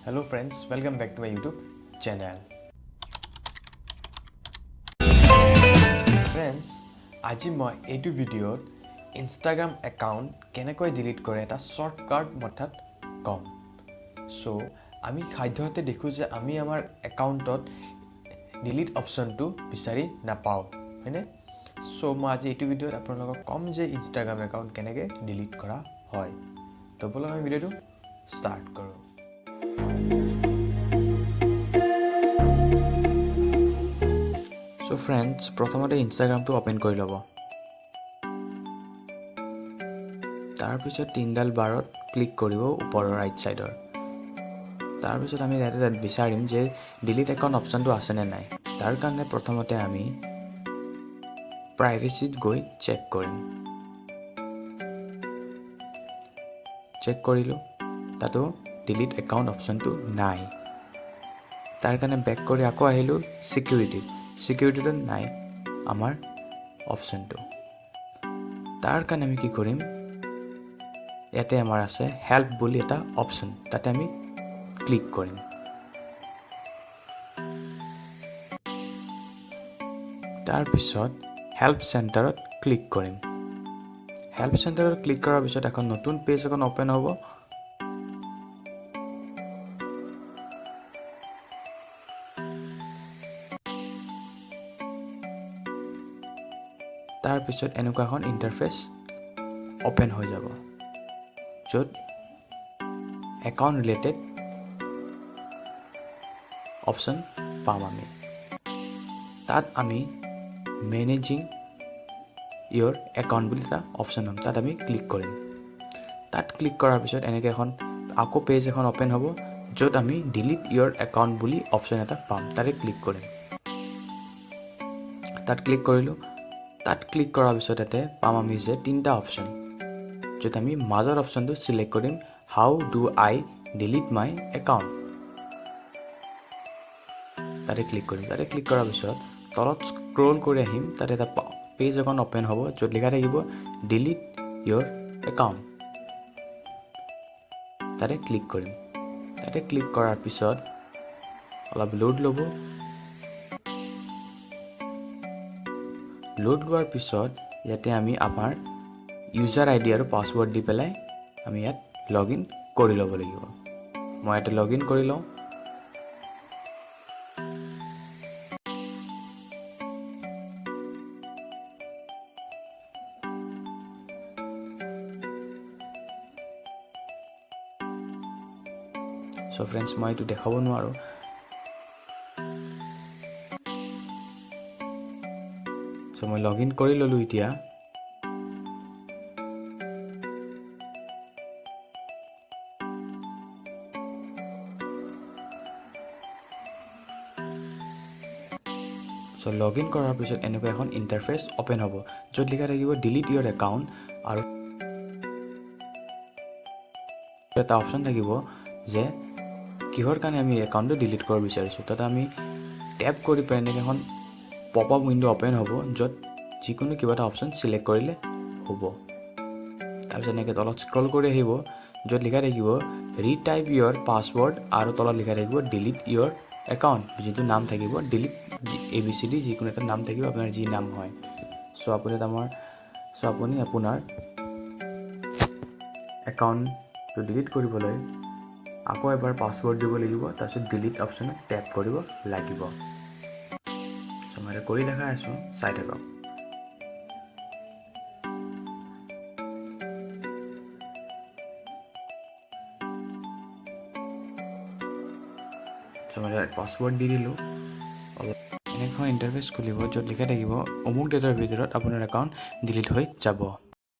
Hello friends, welcome back to my YouTube channel. Friends, আজি মই এইটো ভিডিঅ'ত Instagram account কেনেকৈ ডিলিট কৰে এটা শৰ্টকাট মথাত কম। সো আমি সাধ্যতে দেখো যে আমি আমাৰ একাউণ্টত ডিলিট অপচনটো বিচাৰি নাপাও, হয়নে? সো মই আজি এইটো ভিডিঅ'ত আপোনালোকক কম যে Instagram account কেনেকৈ ডিলিট কৰা হয়। তো বলক আমি ভিডিঅ'টো ষ্টাৰ্ট কৰো। So friends, প্ৰথমতে ইনষ্টাগ্ৰামটো ওপেন কৰি ল'ব। তাৰপিছত তিনডাল বাৰত ক্লিক কৰিব ওপৰৰ ৰাইট সাইডৰ। তাৰপিছত আমি ইয়াতে বিচাৰিম যে ডিলিট একাউণ্ট অপচনটো আছে নে নাই। তাৰ কাৰণে প্ৰথমতে আমি প্ৰাইভেচিত গৈ চেক কৰিম। চেক কৰিলো, তাতো ডিলিট একাউণ্ট অপচনটো নাই। তাৰ কাৰণে বেক কৰি আকৌ আহিলো সিকিউৰিটিটো নাই আমাৰ অপচনটো। তাৰ কাৰণে আমি কি কৰিম, ইয়াতে আমাৰ আছে হেল্প বুলি এটা অপচন, তাতে আমি ক্লিক কৰিম। তাৰপিছত হেল্প চেণ্টাৰত ক্লিক কৰিম। হেল্প চেণ্টাৰত ক্লিক কৰাৰ পিছত এখন নতুন পেজ এখন ওপেন হ'ব। তাৰপিছত এনেকুৱা এখন ইণ্টাৰফেচ ওপেন হৈ যাব, য'ত একাউণ্ট ৰিলেটেড অপচন পাম আমি। তাত আমি মেনেজিং ইয়ৰ একাউণ্ট বুলি এটা অপচন পাম, তাত আমি ক্লিক কৰিম। তাত ক্লিক কৰাৰ পিছত এনেকৈ এখন আকৌ পেজ এখন ওপেন হ'ব, য'ত আমি ডিলিট ইয়ৰ একাউণ্ট বুলি অপচন এটা পাম, তাতে ক্লিক কৰিম। তাত ক্লিক কৰিলোঁ। তাত ক্লিক কৰাৰ পিছত ইয়াতে পাম আমি যে তিনিটা অপচন, য'ত আমি মাজৰ অপচনটো চিলেক্ট কৰিম, how do I delete my account. তাতে ক্লিক কৰিম। তাতে ক্লিক কৰাৰ পিছত তলত স্ক্ৰল কৰি আহিম, তাতে এটা পেজ এখন ওপেন হ'ব, য'ত লিখা থাকিব ডিলিট ইয়ৰ একাউণ্ট। তাতে ক্লিক কৰিম। তাতে ক্লিক কৰাৰ পিছত অলপ লোড ল'ব। লোড লোৱাৰ পিছত ইয়াতে আমি আমাৰ ইউজাৰ আইডি আৰু পাছৱৰ্ড দি পেলাই আমি ইয়াত লগ ইন কৰি ল'ব লাগিব। মই ইয়াতে লগ ইন কৰি লওঁ। চ' ফ্ৰেণ্ডছ, মই এইটো দেখাব নোৱাৰোঁ। চ' মই লগ ইন কৰি ল'লোঁ এতিয়া। চ' লগ ইন কৰাৰ পিছত এনেকুৱা এখন ইণ্টাৰফেচ ওপেন হ'ব, য'ত লিখা থাকিব ডিলিট ইয়ৰ একাউণ্ট, আৰু এটা অপচন থাকিব যে কিহৰ কাৰণে আমি একাউণ্টটো ডিলিট কৰিব বিচাৰিছোঁ। তাত আমি টেপ কৰি পেলাই এনেকৈ এখন পপ আপ উইণ্ড' ওপেন হ'ব, য'ত যিকোনো কিবা এটা অপচন চিলেক্ট কৰিলে হ'ব। তাৰপিছত এনেকৈ তলত স্ক্ৰল কৰি আহিব, য'ত লিখা থাকিব ৰিটাইপ ইয়ৰ পাছৱৰ্ড, আৰু তলত লিখা থাকিব ডিলিট ইয়ৰ একাউণ্ট, যিটো নাম থাকিব ডিলিট ABCD, যিকোনো এটা নাম থাকিব, আপোনাৰ যি নাম হয়। চ' আপুনি আপোনাৰ একাউণ্টটো ডিলিট কৰিবলৈ আকৌ এবাৰ পাছৱৰ্ড দিব লাগিব, তাৰপিছত ডিলিট অপশ্যনত টেপ কৰিব লাগিব। চ' মই কৰি দেখাই আছোঁ, চাই থাকক। চ' মই পাছৱৰ্ড দি দিলোঁ। এনেকুৱা ইণ্টাৰফেচ খুলিব, য'ত লিখা থাকিব অমুক ডেটৰ ভিতৰত আপোনাৰ একাউণ্ট ডিলিট হৈ যাব।